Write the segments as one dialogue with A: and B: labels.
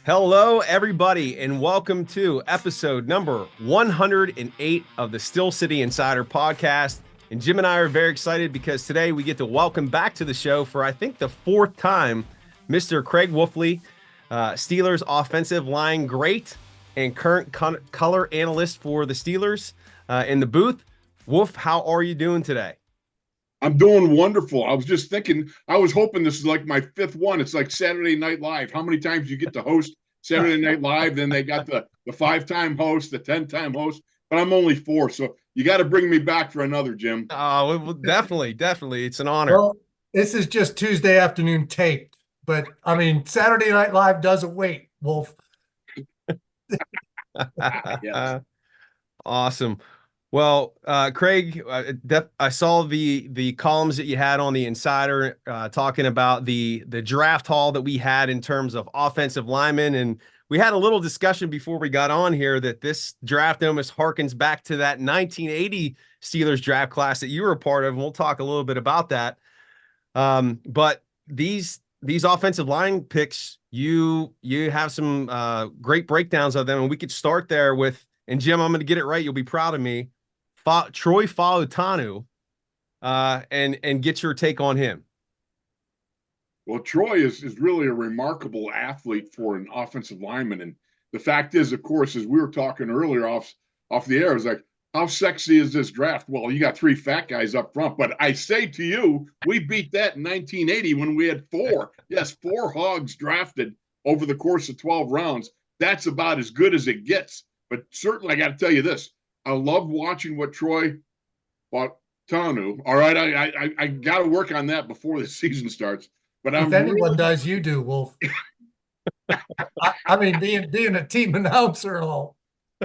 A: Hello, everybody, and welcome to episode number 108 of the Still City Insider podcast. And Jim and I are very excited because today we get to welcome back to the show for, I think, the fourth time, Mr. Craig Wolfley, Steelers offensive line great and current color analyst for the Steelers in the booth. Wolf, how are you doing today?
B: I'm doing wonderful. I was just thinking, I was hoping this is like my fifth one. It's like Saturday Night Live. How many times you get to host Saturday Night Live? Then they got the 5-time host, the 10-time host, but I'm only 4. So you got to bring me back for another, Jim.
A: Oh, definitely. It's an honor.
C: Well, this is just Tuesday afternoon taped, but I mean, Saturday Night Live doesn't wait, Wolf.
B: Yes.
A: Awesome. Well, Craig, I saw the columns that you had on the Insider talking about the draft haul that we had in terms of offensive linemen, and we had a little discussion before we got on here that this draft almost harkens back to that 1980 Steelers draft class that you were a part of, and we'll talk a little bit about that. But these offensive line picks, you have some great breakdowns of them, and we could start there with. And Jim, I'm going to get it right. You'll be proud of me. Troy Fautanu, and get your take on him.
B: Well, Troy is really a remarkable athlete for an offensive lineman. And the fact is, of course, as we were talking earlier off the air, is like, how sexy is this draft? Well, you got 3 fat guys up front. But I say to you, we beat that in 1980 when we had 4. Yes, 4 hogs drafted over the course of 12 rounds. That's about as good as it gets. But certainly, I got to tell you this. I love watching what Troy Fautanu. All right, I got to work on that before the season starts. But
C: if anyone does, you do, Wolf. I mean, being a team announcer and all.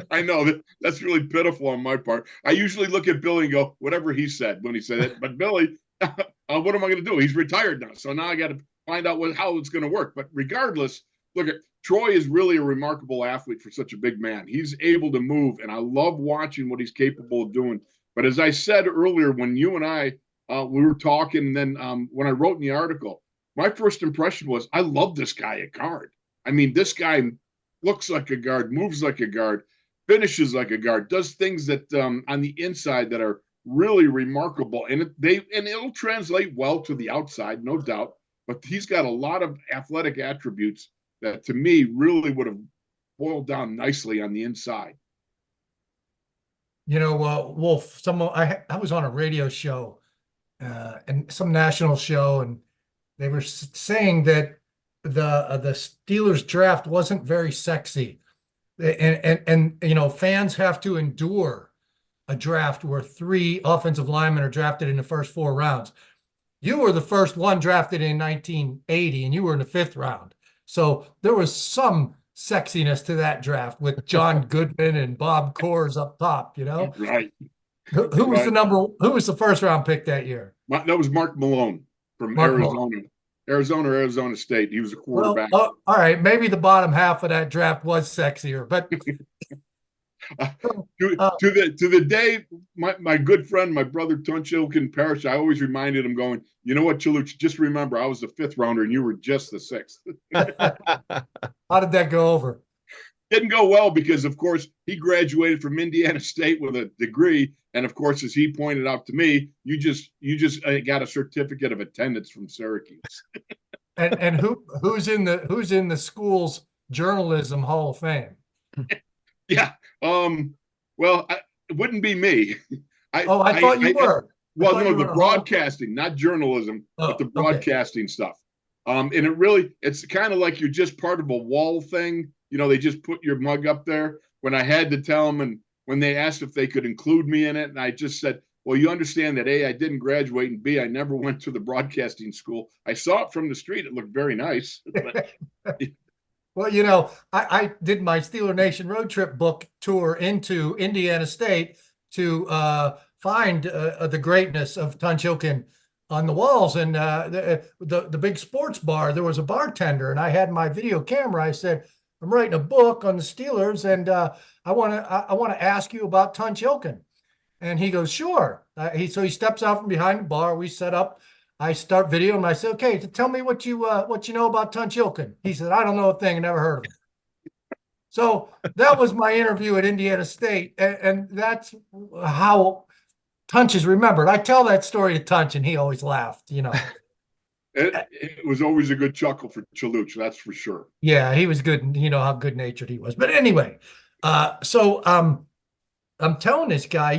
B: I know that's really pitiful on my part. I usually look at Billy and go, whatever he said when he said it. But Billy, what am I going to do? He's retired now, so now I got to find out how it's going to work. But regardless, look at. Troy is really a remarkable athlete for such a big man. He's able to move, and I love watching what he's capable of doing. But as I said earlier, when you and I, we were talking, and then when I wrote in the article, my first impression was, I love this guy at guard. I mean, this guy looks like a guard, moves like a guard, finishes like a guard, does things that on the inside that are really remarkable. And it'll translate well to the outside, no doubt. But he's got a lot of athletic attributes that to me really would have boiled down nicely on the inside.
C: You know, Wolf, I was on a radio show and some national show, and they were saying that the Steelers draft wasn't very sexy. And you know, fans have to endure a draft where 3 offensive linemen are drafted in the first 4 rounds. You were the first one drafted in 1980, and you were in the 5th round. So there was some sexiness to that draft with John Goodman and Bob Coors up top, you know?
B: Right.
C: Who was who was the first round pick that year?
B: That was Mark Malone from Arizona State. He was a quarterback.
C: Well, all right. Maybe the bottom half of that draft was sexier, but
B: to the day my good friend, my brother Tunchilkin perished, I always reminded him going, you know what, Chiluch, just remember I was the 5th rounder and you were just the 6th.
C: How did that go over?
B: Didn't go well because, of course, he graduated from Indiana State with a degree. And of course, as he pointed out to me, you just got a certificate of attendance from Syracuse.
C: and who's in the school's journalism Hall of Fame?
B: Yeah. Well, it wouldn't be me.
C: I thought you were.
B: Well, no, the broadcasting, not journalism, but the broadcasting stuff. And it's kind of like you're just part of a wall thing. You know, they just put your mug up there. When I had to tell them, and when they asked if they could include me in it, and I just said, well, you understand that A, I didn't graduate, and B, I never went to the broadcasting school. I saw it from the street. It looked very nice. But,
C: well, you know, I did my Steeler Nation road trip book tour into Indiana State to find the greatness of Tunchilkin on the walls. And the big sports bar, there was a bartender, and I had my video camera. I said, I'm writing a book on the Steelers, and I want to ask you about Tunchilkin. And he goes, sure. So he steps out from behind the bar. We set up. I start videoing him. I said, okay, tell me what you know about Tunchilkin. He said, I don't know a thing. I never heard of him. So that was my interview at Indiana State, and that's how Tunch is remembered. I tell that story to Tunch, and he always laughed.
B: It was always a good chuckle for Chaluch, that's for sure.
C: Yeah, he was good. You know how good natured he was. But anyway, I'm telling this guy,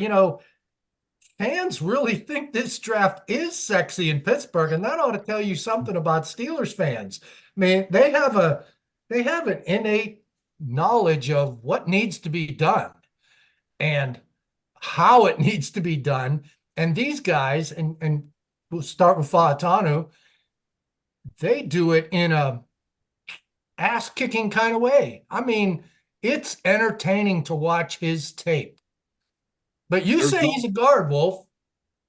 C: fans really think this draft is sexy in Pittsburgh, and that ought to tell you something about Steelers fans. I mean, they have an innate knowledge of what needs to be done and how it needs to be done. And these guys, and we'll start with Fautanu, they do it in a ass-kicking kind of way. I mean, it's entertaining to watch his tape. But you say he's a guard, Wolf.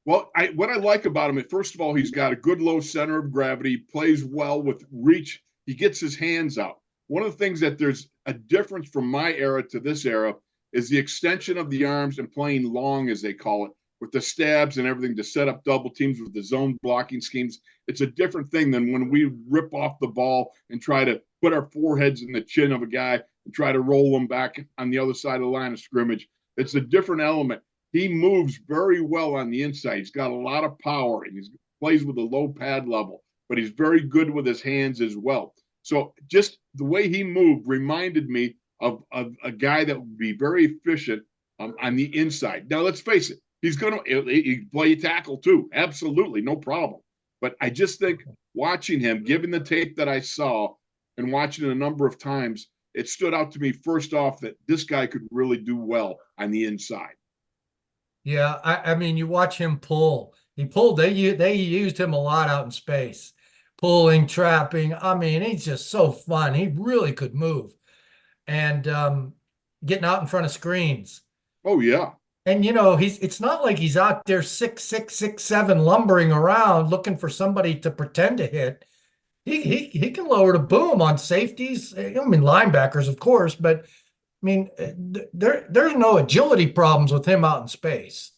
B: Well, what I like about him, first of all, he's got a good low center of gravity, plays well with reach. He gets his hands out. One of the things that there's a difference from my era to this era is the extension of the arms and playing long, as they call it, with the stabs and everything to set up double teams with the zone blocking schemes. It's a different thing than when we rip off the ball and try to put our foreheads in the chin of a guy and try to roll them back on the other side of the line of scrimmage. It's a different element. He moves very well on the inside. He's got a lot of power, and he plays with a low pad level, but he's very good with his hands as well. So just the way he moved reminded me of a guy that would be very efficient on the inside. Now, let's face it, he's going to play tackle too. Absolutely, no problem. But I just think watching him, given the tape that I saw and watching it a number of times, it stood out to me first off that this guy could really do well on the inside.
C: Yeah, I mean, you watch him pull. He pulled. They used him a lot out in space, pulling, trapping. I mean, he's just so fun. He really could move, and getting out in front of screens.
B: Oh yeah.
C: And it's not like he's out there 6'6", 6'7", lumbering around looking for somebody to pretend to hit. He can lower the boom on safeties. I mean, linebackers, of course, but I mean, there's no agility problems with him out in space.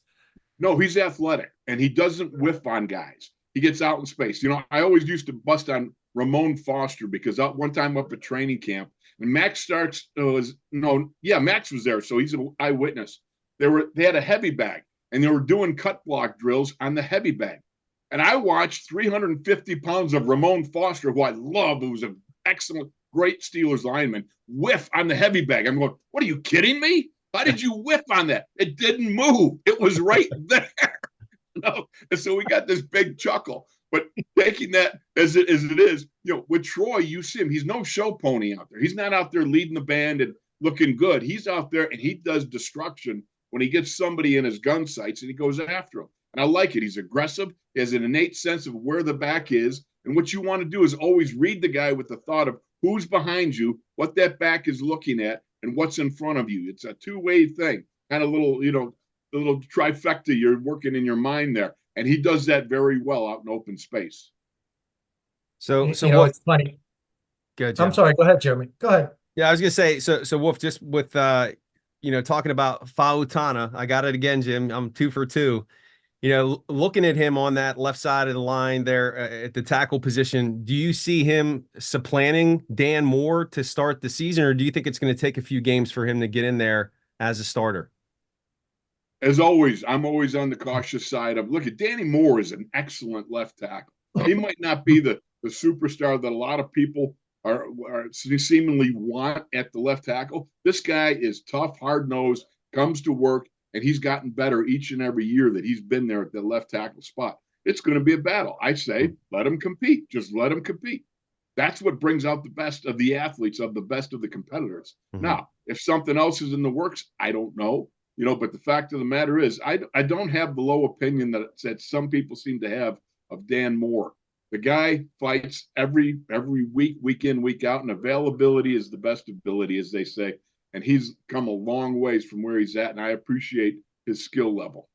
B: No, he's athletic, and he doesn't whiff on guys. He gets out in space. I always used to bust on Ramon Foster because one time up at training camp, and Max Starks Max was there, so he's an eyewitness. They had a heavy bag, and they were doing cut block drills on the heavy bag. And I watched 350 pounds of Ramon Foster, who I love, who was an excellent, great Steelers lineman, whiff on the heavy bag. I'm going, what are you kidding me? How did you whiff on that? It didn't move. It was right there. And so we got this big chuckle. But taking that as it is, with Troy, you see him. He's no show pony out there. He's not out there leading the band and looking good. He's out there and he does destruction when he gets somebody in his gun sights and he goes after him. And I like it. He's aggressive. He has an innate sense of where the back is. And what you want to do is always read the guy with the thought of who's behind you, what that back is looking at, and what's in front of you. It's a two-way thing, kind of little, the little trifecta you're working in your mind there. And he does that very well out in open space.
A: So
C: it's funny.
A: Good.
C: I'm sorry. Go ahead, Jeremy. Go ahead.
A: Yeah, I was gonna say. So Wolf, just with talking about Fautanu, I got it again, Jim. I'm 2 for 2. Looking at him on that left side of the line there at the tackle position, do you see him supplanting Dan Moore to start the season, or do you think it's going to take a few games for him to get in there as a starter?
B: As always, I'm always on the cautious side of, look at Danny Moore is an excellent left tackle. He might not be the superstar that a lot of people are seemingly want at the left tackle. This guy is tough, hard-nosed, comes to work, and he's gotten better each and every year that he's been there at the left tackle spot. It's going to be a battle. I say, let him compete. Just let him compete. That's what brings out the best of the athletes, of the best of the competitors. Mm-hmm. Now, if something else is in the works, I don't know. But the fact of the matter is, I don't have the low opinion that some people seem to have of Dan Moore. The guy fights every week, week in, week out, and availability is the best ability, as they say. And he's come a long ways from where he's at, and I appreciate his skill level.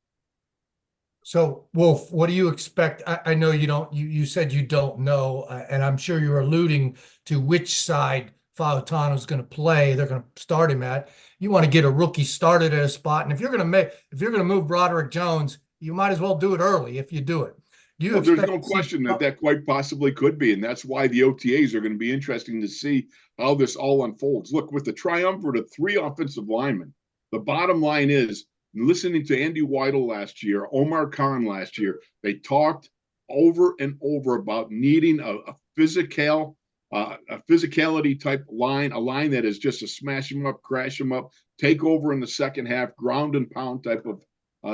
C: So, Wolf, what do you expect? I know you don't. You said you don't know, and I'm sure you're alluding to which side Fautanu is going to play. They're going to start him at. You want to get a rookie started at a spot, and if you're going to move Broderick Jones, you might as well do it early if you do it. you
B: Well, there's
C: expect
B: no
C: to see
B: question that that quite possibly could be, and that's why the OTAs are going to be interesting to see how this all unfolds. Look, with the triumvirate of 3 offensive linemen, the bottom line is listening to Andy Weidel last year, Omar Khan last year, they talked over and over about needing a physicality type line, a line that is just a smash them up, crash them up, take over in the second half, ground and pound type of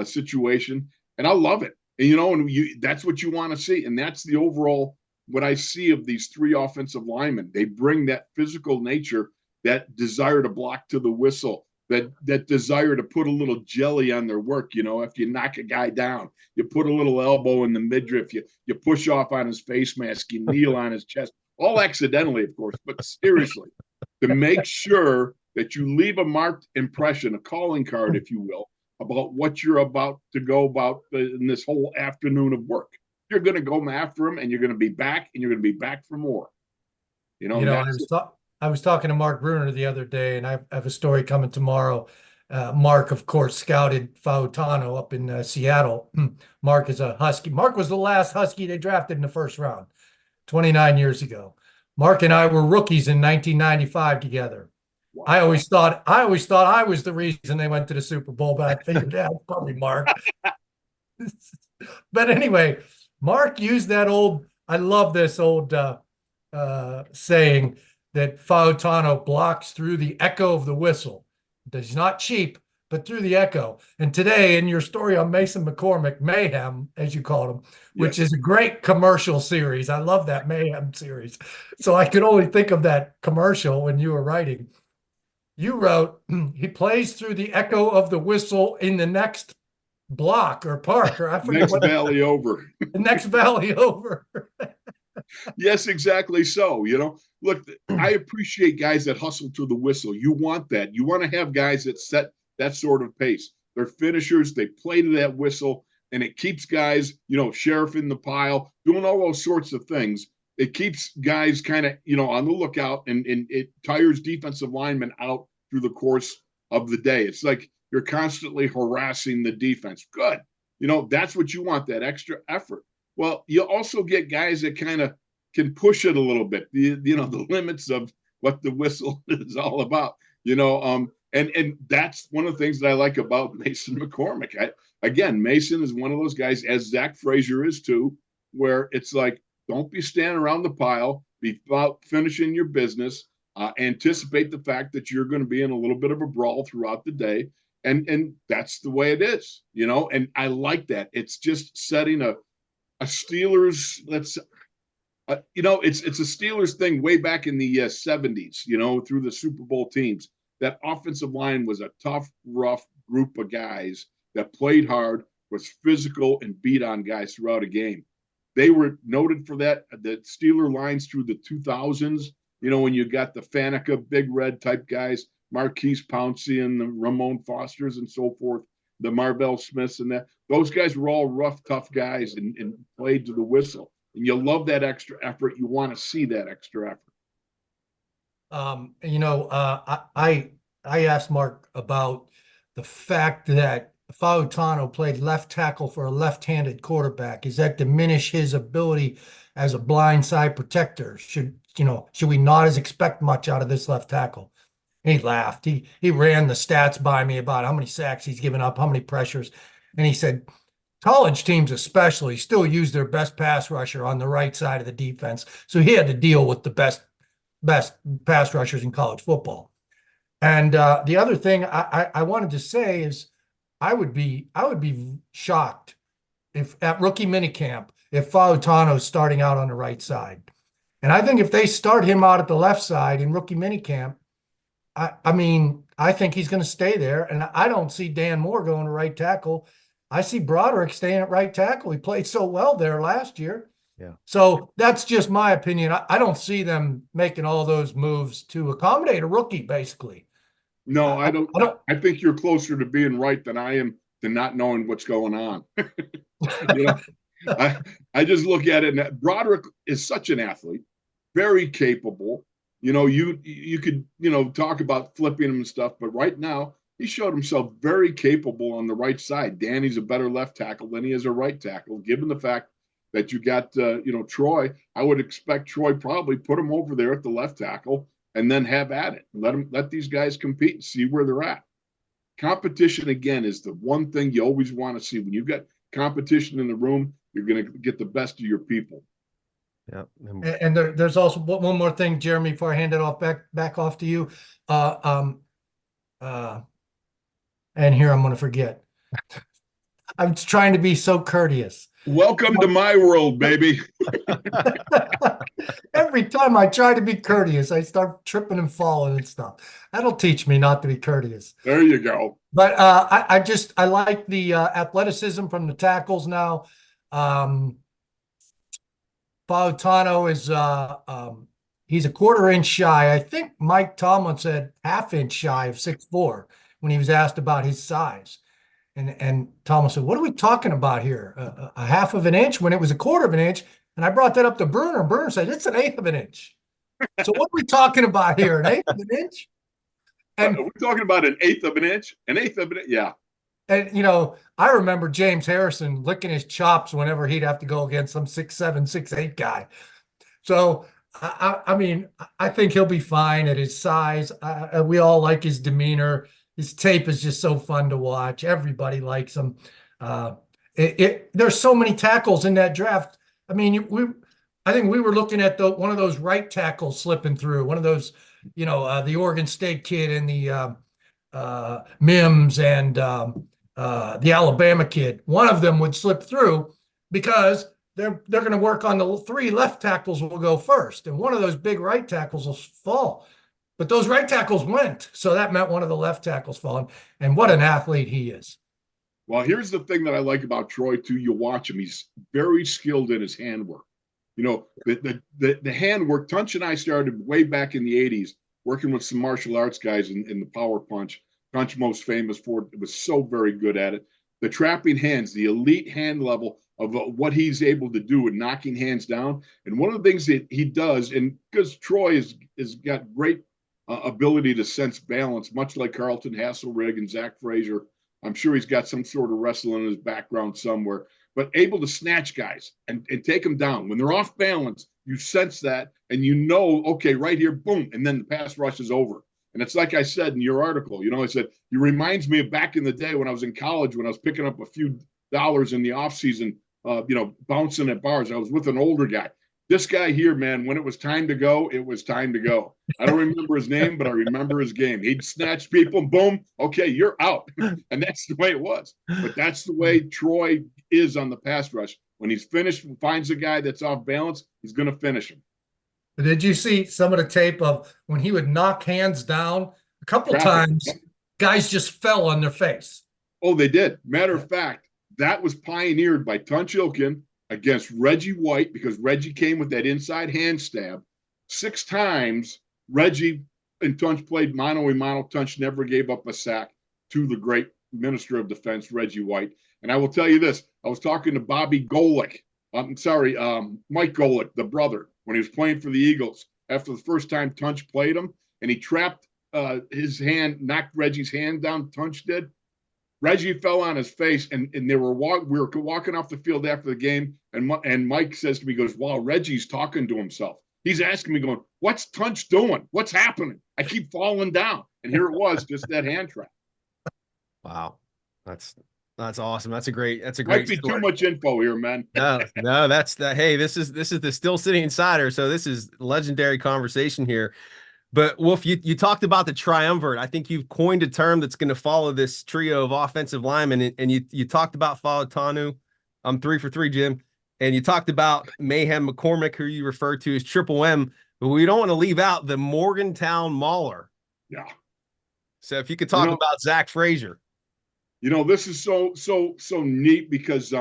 B: situation. And I love it. And, that's what you want to see. And that's the overall, what I see of these 3 offensive linemen. They bring that physical nature, that desire to block to the whistle, that desire to put a little jelly on their work. If you knock a guy down, you put a little elbow in the midriff, you push off on his face mask, you kneel on his chest, all accidentally, of course, but seriously, to make sure that you leave a marked impression, a calling card, if you will, about what you're about to go about in this whole afternoon of work. You're going to go after them, and you're going to be back, and you're going to be back for more.
C: I was talking to Mark Bruner the other day, and I have a story coming tomorrow. Mark, of course, scouted Fautanu up in Seattle. Mark is a Husky. Mark was the last Husky they drafted in the first round, 29 years ago. Mark and I were rookies in 1995 together. Wow. I always thought I was the reason they went to the Super Bowl, but I figured that was probably Mark. But anyway, Mark used that I love this old saying that Fautanu blocks through the echo of the whistle. He's not cheap, but through the echo. And today, in your story on Mason McCormick, Mayhem, as you called him, which is a great commercial series. I love that Mayhem series. So I could only think of that commercial when you were writing. You wrote, he plays through the echo of the whistle in the next block or park, or I forget
B: next valley over.
C: The next valley over.
B: Yes, exactly so. Look, I appreciate guys that hustle to the whistle. You want that. You want to have guys that set that sort of pace. They're finishers. They play to that whistle, and it keeps guys, sheriff in the pile, doing all those sorts of things. It keeps guys kind of, on the lookout, and it tires defensive linemen out through the course of the day. It's like you're constantly harassing the defense. Good. That's what you want, that extra effort. Well, you also get guys that kind of can push it a little bit, the limits of what the whistle is all about, and that's one of the things that I like about Mason McCormick. Mason is one of those guys, as Zach Frazier is too, where it's like, don't be standing around the pile, be about finishing your business, anticipate the fact that you're going to be in a little bit of a brawl throughout the day. And that's the way it is, and I like that. It's just setting a Steelers, it's a Steelers thing way back in the 70s, through the Super Bowl teams. That offensive line was a tough, rough group of guys that played hard, was physical, and beat on guys throughout a game. They were noted for that, the Steeler lines through the 2000s, when you got the Faneca, Big Red type guys, Marquise Pouncey and the Ramon Fosters and so forth, the Marvell Smiths and that. Those guys were all rough, tough guys and played to the whistle. And you love that extra effort. You want to see that extra effort.
C: I asked Mark about the fact that Fautanu played left tackle for a left-handed quarterback. Does that diminish his ability as a blindside protector? Should we not expect much out of this left tackle? He laughed. He ran the stats by me about how many sacks he's given up, how many pressures. And he said, college teams especially still use their best pass rusher on the right side of the defense. So he had to deal with the best pass rushers in college football. And the other thing I wanted to say is I would be shocked if at rookie minicamp, if Fautano's starting out on the right side. And I think if they start him out at the left side in rookie minicamp, I think he's going to stay there. And I don't see Dan Moore going to right tackle. I see Broderick staying at right tackle. He played so well there last year.
A: Yeah.
C: So that's just my opinion. I don't see them making all those moves to accommodate a rookie, basically.
B: No, I don't. I think you're closer to being right than I am to not knowing what's going on. I just look at it, and Broderick is such an athlete, very capable. You could, talk about flipping him and stuff, but right now he showed himself very capable on the right side. Danny's a better left tackle than he is a right tackle, given the fact that you got, Troy. I would expect Troy probably put him over there at the left tackle and then have at it. Let these guys compete and see where they're at. Competition, again, is the one thing you always want to see. When you've got competition in the room, you're going to get the best of your people.
A: Yeah.
C: And there's also one more thing, Jeremy, before I hand it off back off to you. And here I'm going to forget. I'm trying to be so courteous.
B: Welcome to my world, baby.
C: Every time I try to be courteous, I start tripping and falling and stuff. That'll teach me not to be courteous.
B: There you go.
C: But I like the athleticism from the tackles now. Fautanu is he's a quarter-inch shy. I think Mike Tomlin said half-inch shy of 6'4" when he was asked about his size. And Tomlin said, what are we talking about here? A half of an inch when it was a quarter of an inch. And I brought that up to Bruner. Bruner said, it's an eighth of an inch. So what are we talking about here? An eighth of an inch?
B: And we're talking about an eighth of an inch? An eighth of an inch? Yeah.
C: And, I remember James Harrison licking his chops whenever he'd have to go against some 6'7", 6'8" guy. So, I mean, I think he'll be fine at his size. We all like his demeanor. His tape is just so fun to watch. Everybody likes him. There's so many tackles in that draft. I mean, I think we were looking at one of those right tackles slipping through, one of those, the Oregon State kid and the Mims and the Alabama kid. One of them would slip through because they're going to work on the three left tackles will go first, and one of those big right tackles will fall. But those right tackles went, so that meant one of the left tackles falling. And what an athlete he is.
B: Well, here's the thing that I like about Troy, too. You watch him. He's very skilled in his handwork. The handwork, Tunch and I started way back in the 80s working with some martial arts guys in the power punch. Tunch most famous for it, was so very good at it. The trapping hands, the elite hand level of what he's able to do in knocking hands down. And one of the things that he does, and because Troy has got great ability to sense balance, much like Carlton Hasselrig and Zach Frazier. I'm sure he's got some sort of wrestling in his background somewhere, but able to snatch guys and take them down. When they're off balance, you sense that and okay, right here, boom, and then the pass rush is over. And it's like I said in your article, I said, he reminds me of back in the day when I was in college, when I was picking up a few dollars in the off season, bouncing at bars. I was with an older guy. This guy here, man, when it was time to go, it was time to go. I don't remember his name, but I remember his game. He'd snatch people, boom, okay, you're out. And that's the way it was. But that's the way Troy is on the pass rush. When he's finished and finds a guy that's off balance, he's going to finish him.
C: Did you see some of the tape of when he would knock hands down? A couple times, guys just fell on their face.
B: Oh, they did. Matter of fact, that was pioneered by Tunch Ilkin against Reggie White, because Reggie came with that inside hand stab. 6 times, Reggie and Tunch played mano-a-mano. Tunch never gave up a sack to the great Minister of Defense, Reggie White. And I will tell you this, I was talking to Mike Golick, the brother, when he was playing for the Eagles after the first time Tunch played him, and he trapped his hand, knocked Reggie's hand down, Tunch did. Reggie fell on his face, and we were walking off the field after the game, and Mike says to me, he goes, wow, Reggie's talking to himself. He's asking me, going, what's Tunch doing? What's happening? I keep falling down. And here it was, just that hand trap.
A: Wow. That's awesome. That's a great
B: Might be story. Too much info here, man.
A: No, that's that. Hey, this is the Still City Insider. So this is legendary conversation here. But Wolf, you talked about the triumvirate. I think you've coined a term that's going to follow this trio of offensive linemen, and you talked about Fautanu. I'm 3 for 3, Jim. And you talked about Mayhem McCormick, who you referred to as Triple M, but we don't want to leave out the Morgantown Mauler.
B: Yeah.
A: So if you could talk about Zach Frazier.
B: This is so neat because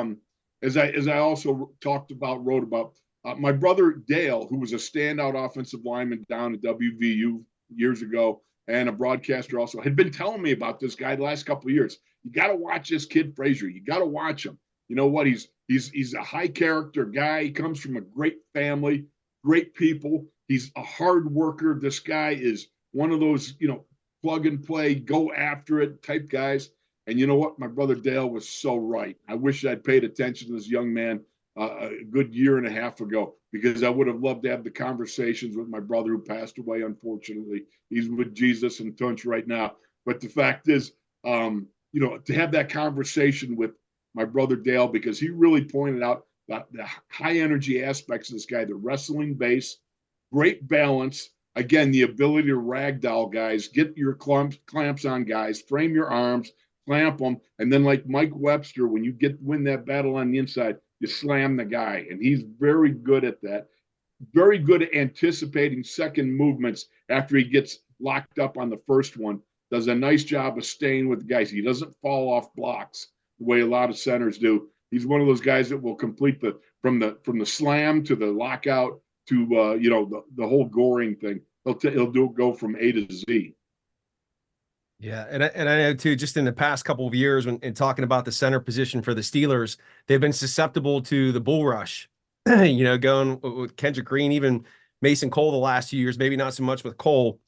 B: as I also wrote about, my brother Dale, who was a standout offensive lineman down at WVU years ago and a broadcaster also, had been telling me about this guy the last couple of years. You got to watch this kid Frazier. You got to watch him. You know what? He's a high character guy. He comes from a great family, great people. He's a hard worker. This guy is one of those, plug and play, go after it type guys. And you know what? My brother Dale was so right. I wish I'd paid attention to this young man a good year and a half ago, because I would have loved to have the conversations with my brother who passed away. Unfortunately, he's with Jesus and Tunch right now. But the fact is, to have that conversation with my brother Dale, because he really pointed out that the high energy aspects of this guy, the wrestling base, great balance. Again, the ability to ragdoll guys, get your clamps on guys, frame your arms, clamp them, and then like Mike Webster, when you win that battle on the inside, you slam the guy, and he's very good at that. Very good at anticipating second movements after he gets locked up on the first one. Does a nice job of staying with the guys. He doesn't fall off blocks the way a lot of centers do. He's one of those guys that will complete from the slam to the lockout to the whole goring thing. He'll go from A to Z.
A: Yeah, and I know too, just in the past couple of years, when in talking about the center position for the Steelers, they've been susceptible to the bull rush. Going with Kendrick Green, even Mason Cole the last few years, maybe not so much with Cole,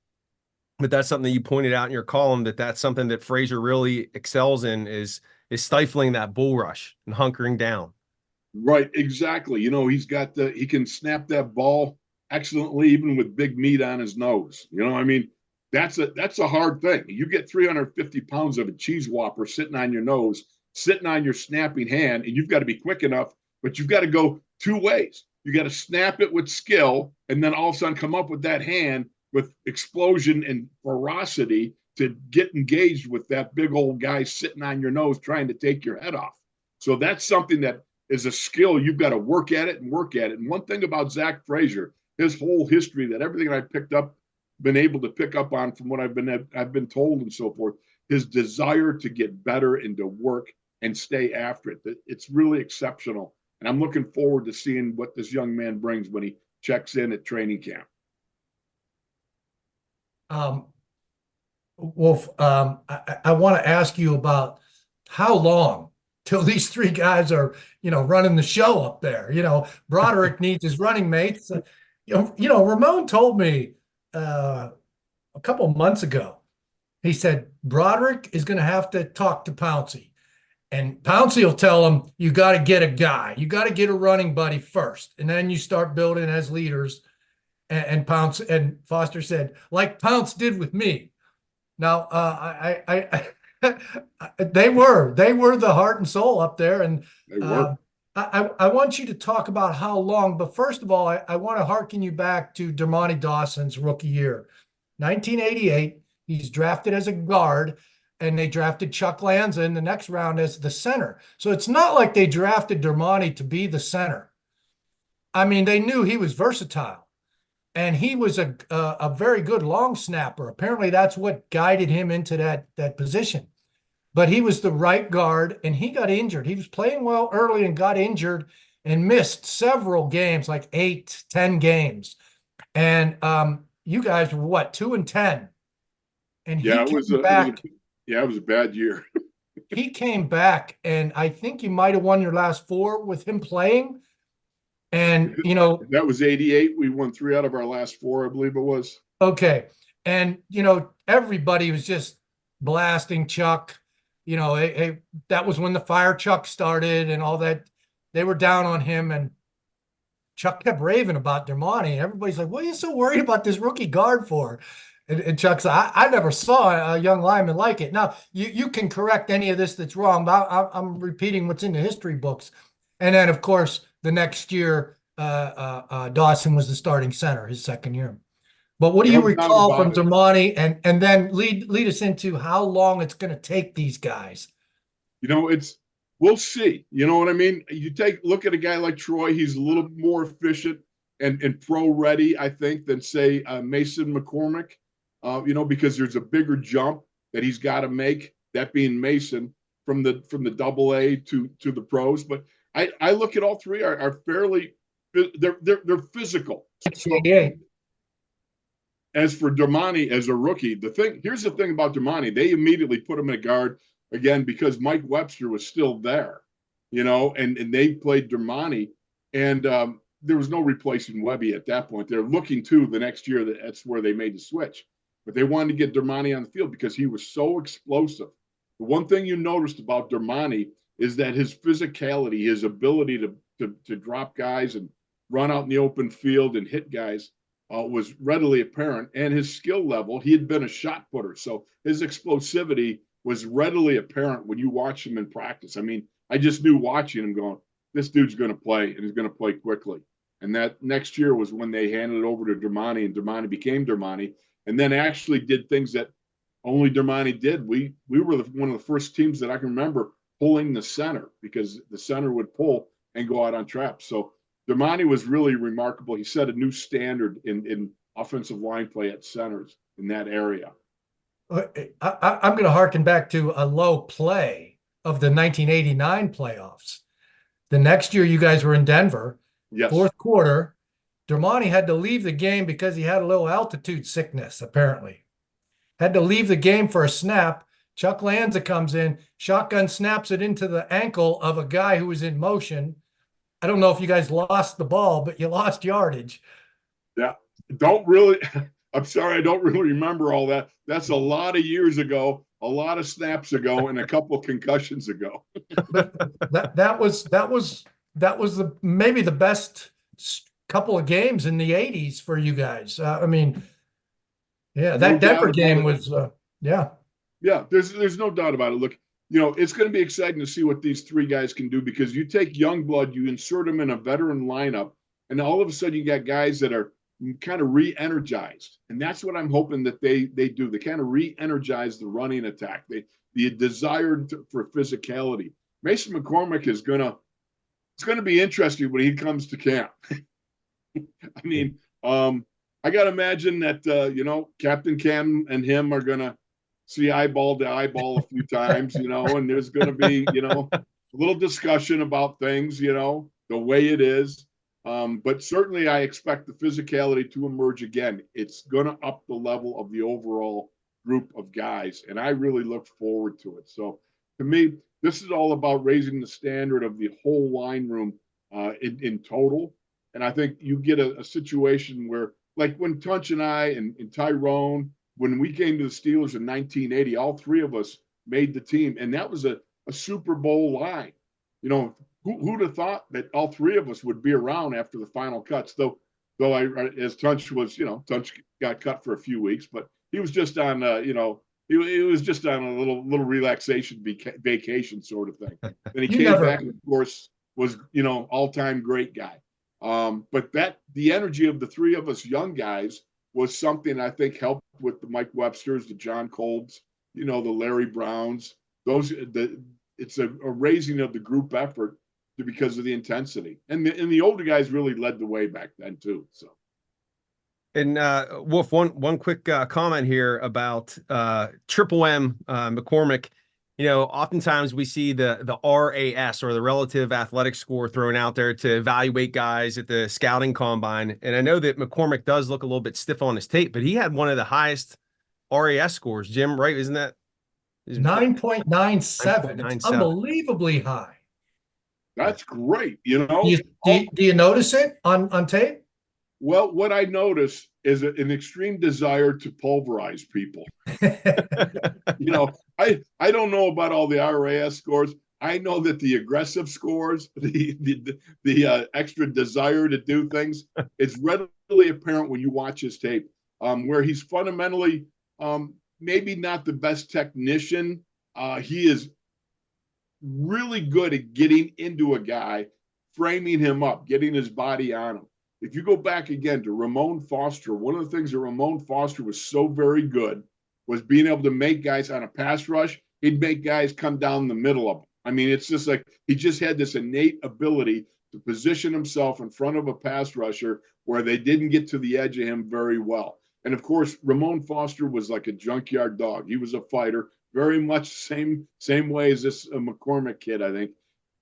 A: but that's something that you pointed out in your column, that's something that Frazier really excels in, is stifling that bull rush and hunkering down.
B: Right, exactly. He can snap that ball excellently, even with big meat on his nose. That's a hard thing. You get 350 pounds of a cheese whopper sitting on your nose, sitting on your snapping hand, and you've got to be quick enough, but you've got to go two ways. You got to snap it with skill, and then all of a sudden come up with that hand with explosion and ferocity to get engaged with that big old guy sitting on your nose trying to take your head off. So that's something that is a skill. You've got to work at it and work at it. And one thing about Zach Frazier, his whole history, that everything I been able to pick up on from what I've been told and so forth, his desire to get better and to work and stay after it. It's really exceptional. And I'm looking forward to seeing what this young man brings when he checks in at training camp.
C: Wolf, I want to ask you about how long till these three guys are, running the show up there. Broderick needs his running mates. Ramon told me a couple of months ago, he said Broderick is going to have to talk to Pouncey, and Pouncey will tell him, you got to get a guy, you got to get a running buddy first, and then you start building as leaders. And Pounce and Foster said, like Pounce did with me. Now, they were the heart and soul up there, and I want you to talk about how long. But first of all, I want to hearken you back to Dermontti Dawson's rookie year, 1988. He's drafted as a guard, and they drafted Chuck Lanza in the next round as the center. So it's not like they drafted Dermontti to be the center. I mean, they knew he was versatile. And he was a very good long snapper. Apparently, that's what guided him into that position. But he was the right guard, and he got injured. He was playing well early and got injured and missed several games, like 8-10 games. And you guys were what, 2-10? And
B: it was a bad year.
C: He came back, and I think you might have won your last 4 with him playing. And,
B: that was 88. We won 3 out of our last 4, I believe it was.
C: Okay. And, everybody was just blasting Chuck. That was when the fire Chuck started and all that. They were down on him, and Chuck kept raving about Dermontti. Everybody's like, what are you so worried about this rookie guard for? And Chuck said, I never saw a young lineman like it. Now, you can correct any of this that's wrong, but I'm repeating what's in the history books. And then, of course, the next year, Dawson was the starting center, his second year. But what do you recall from Dermontti, and then lead us into how long it's going to take these guys?
B: We'll see. You know what I mean? You look at a guy like Troy. He's a little more efficient and pro ready, I think, than say Mason McCormick. Because there's a bigger jump that he's got to make. That being Mason from the AA to the pros. But I look at all three are fairly. They're physical. So, as for Dermontti as a rookie, here's the thing about Dermontti. They immediately put him in a guard again because Mike Webster was still there, and they played Dermontti, and there was no replacing Webby at that point. They're looking to the next year that's where they made the switch, but they wanted to get Dermontti on the field because he was so explosive. The one thing you noticed about Dermontti is that his physicality, his ability to drop guys and run out in the open field and hit guys was readily apparent. And his skill level, he had been a shot putter, so his explosivity was readily apparent when you watch him in practice. I mean, I just knew watching him going, this dude's going to play, and he's going to play quickly. And that next year was when they handed it over to Dermani, and Dermani became Dermani, and then actually did things that only Dermani did. We were one of the first teams that I can remember pulling the center, because the center would pull and go out on traps. So Dermani was really remarkable. He set a new standard in offensive line play at centers in that area.
C: I'm going to harken back to a low play of the 1989 playoffs. The next year you guys were in Denver.
B: Yes.
C: Fourth quarter, Dermani had to leave the game because he had a little altitude sickness, apparently. Had to leave the game for a snap. Chuck Lanza comes in, shotgun snaps it into the ankle of a guy who was in motion. I don't know if you guys lost the ball, but you lost yardage.
B: Yeah. I'm sorry, I don't really remember all that. That's a lot of years ago, a lot of snaps ago, and a couple of concussions ago.
C: that was maybe the best couple of games in the 80s for you guys. I mean, yeah, that Denver game was, yeah.
B: Yeah, there's no doubt about it. Look, it's going to be exciting to see what these three guys can do, because you take young blood, you insert them in a veteran lineup, and all of a sudden you got guys that are kind of re-energized. And that's what I'm hoping that they do. They kind of re-energize the running attack. The desire for physicality. Mason McCormick it's going to be interesting when he comes to camp. I mean, I got to imagine that, Captain Cam and him are going to see eyeball to eyeball a few times, and there's going to be, a little discussion about things, the way it is. But certainly I expect the physicality to emerge again. It's going to up the level of the overall group of guys, and I really look forward to it. So to me, this is all about raising the standard of the whole line room in total. And I think you get a situation where, like when Tunch and I and Tyrone, when we came to the Steelers in 1980, all three of us made the team, and that was a Super Bowl line. Who'd have thought that all three of us would be around after the final cuts? Though as Tunch was, Tunch got cut for a few weeks, but he was just on, he was just on a little relaxation vacation sort of thing. Then he came back and, of course, was, all-time great guy. But the energy of the three of us young guys was something I think helped with the Mike Websters, the John Colds, the Larry Browns. It's a raising of the group effort because of the intensity, and the older guys really led the way back then too. So,
A: and Wolf, one quick comment here about Triple M McCormick. Oftentimes we see the RAS, or the relative athletic score, thrown out there to evaluate guys at the scouting combine. And I know that McCormick does look a little bit stiff on his tape, but he had one of the highest RAS scores, Jim, right? Isn't that
C: 9.97? It's unbelievably high.
B: That's great.
C: Do you notice it on tape?
B: Well, what I notice is an extreme desire to pulverize people. I don't know about all the RAS scores. I know that the aggressive scores, the extra desire to do things, is readily apparent when you watch his tape, where he's fundamentally maybe not the best technician. He is really good at getting into a guy, framing him up, getting his body on him. If you go back again to Ramon Foster, one of the things that Ramon Foster was so very good was being able to make guys on a pass rush. He'd make guys come down the middle of them. I mean, it's just like he just had this innate ability to position himself in front of a pass rusher where they didn't get to the edge of him very well. And of course, Ramon Foster was like a junkyard dog. He was a fighter, very much same way as this McCormick kid, I think.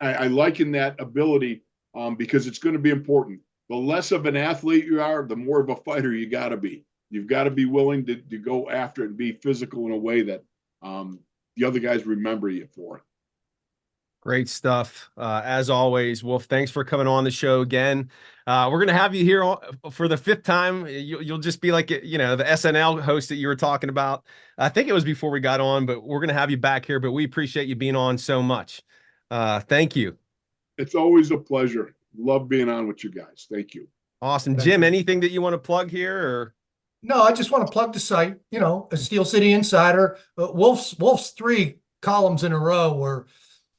B: I liken that ability because it's going to be important. The less of an athlete you are, the more of a fighter you got to be. You've got to be willing to go after it and be physical in a way that the other guys remember you for it.
A: Great stuff. As always, Wolf, thanks for coming on the show again. We're going to have you here for the 5th time. You'll just be like, the SNL host that you were talking about. I think it was before we got on, but we're going to have you back here. But we appreciate you being on so much. Thank you.
B: It's always a pleasure. Love being on with you guys. Thank you.
A: Awesome.
C: Thank
A: Jim,
C: you.
A: anything that you want to plug here or?
C: No, I just want to plug the site, a Steel City Insider. Wolf's 3 columns in a row were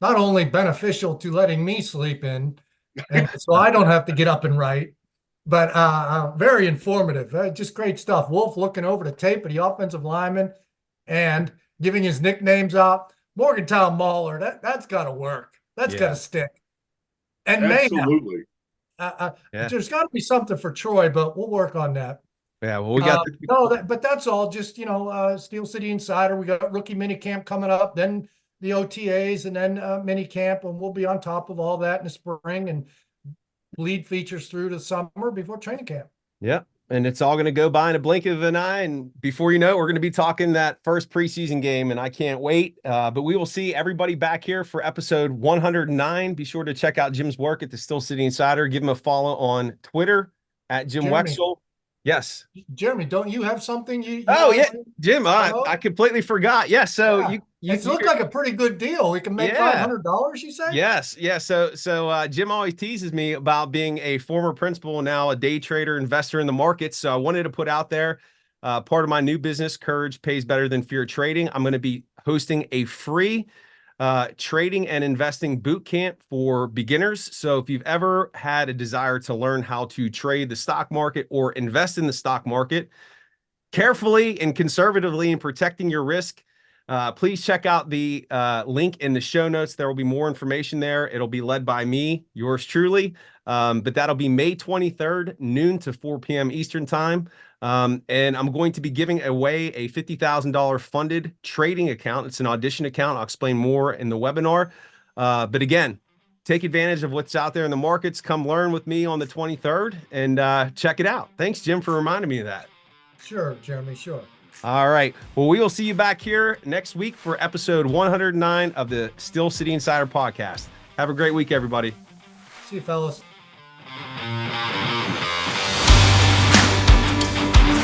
C: not only beneficial to letting me sleep in, and so I don't have to get up and write, but very informative. Just great stuff. Wolf looking over the tape of the offensive lineman and giving his nicknames out. Morgantown Mauler, that's got to work. That's got to stick. And
B: absolutely.
C: There's got to be something for Troy, but we'll work on that.
A: Yeah, well, we got
C: but that's all. Just Steel City Insider. We got rookie mini camp coming up, then the OTAs, and then mini camp, and we'll be on top of all that in the spring and lead features through the summer before training camp.
A: Yeah, and it's all going to go by in a blink of an eye, and before you know it, we're going to be talking that first preseason game, and I can't wait. But we will see everybody back here for episode 109. Be sure to check out Jim's work at the Steel City Insider. Give him a follow on Twitter at Jim Wexel. Yes.
C: Jeremy, don't you have something
A: Jim, I completely forgot. Yes. So you
C: it looked like a pretty good deal. We can make $500, you say?
A: Yes. Yeah. So Jim always teases me about being a former principal, now a day trader, investor in the markets. So I wanted to put out there part of my new business, Courage Pays Better Than Fear Trading. I'm going to be hosting a free trading and investing boot camp for beginners. So if you've ever had a desire to learn how to trade the stock market or invest in the stock market carefully and conservatively and protecting your risk, please check out the link in the show notes. There will be more information there. It'll be led by me, yours truly. But that'll be May 23rd, noon to 4 p.m. Eastern time. And I'm going to be giving away a $50,000 funded trading account. It's an audition account. I'll explain more in the webinar. But again, take advantage of what's out there in the markets. Come learn with me on the 23rd and check it out. Thanks, Jim, for reminding me of that.
C: Sure, Jeremy, sure.
A: All right. Well, we will see you back here next week for episode 109 of the Steel City Insider podcast. Have a great week, everybody.
C: See you, fellas.